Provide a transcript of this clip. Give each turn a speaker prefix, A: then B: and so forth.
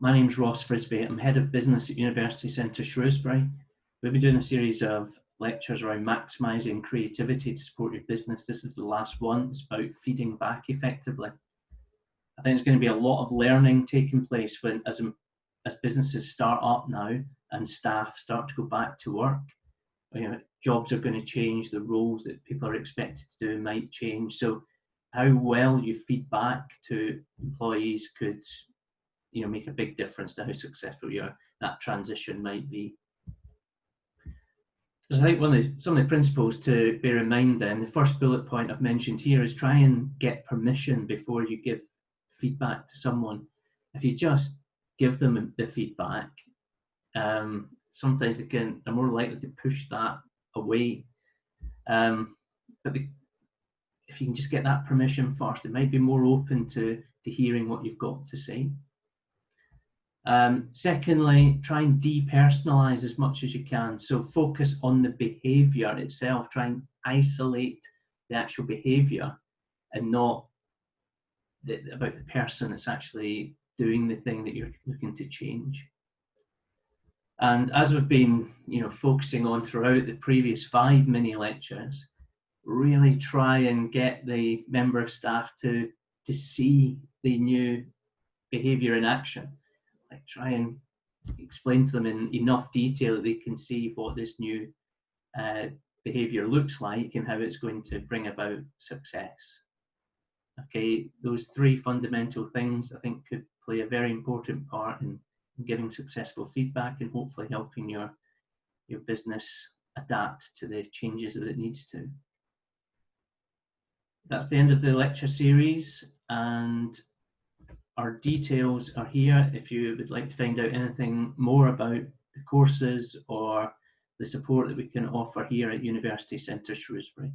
A: My name's Ross Frisbee. I'm Head of Business at University Centre Shrewsbury. We'll be doing a series of lectures around maximising creativity to support your business. This is the last one. It's about feeding back effectively. I think there's going to be a lot of learning taking place when, as businesses start up now and staff start to go back to work. Jobs are going to change, the roles that people are expected to do might change. So how well you feed back to employees could make a big difference to how successful that transition might be. So I think some of the principles to bear in mind then, the first bullet point I've mentioned here is try and get permission before you give feedback to someone. If you just give them the feedback, sometimes they're more likely to push that away. But if you can just get that permission first, it might be more open to hearing what you've got to say. Secondly, try and depersonalize as much as you can. So focus on the behavior itself. Try and isolate the actual behavior and not about the person that's actually doing the thing that you're looking to change. And as we've been, focusing on throughout the previous 5 mini lectures, really try and get the member of staff to see the new behavior in action. Like try and explain to them in enough detail that they can see what this new behavior looks like and how it's going to bring about success. Okay, those 3 fundamental things I think could play a very important part in giving successful feedback and hopefully helping your business adapt to the changes that it needs to. That's the end of the lecture series, and our details are here if you would like to find out anything more about the courses or the support that we can offer here at University Centre Shrewsbury.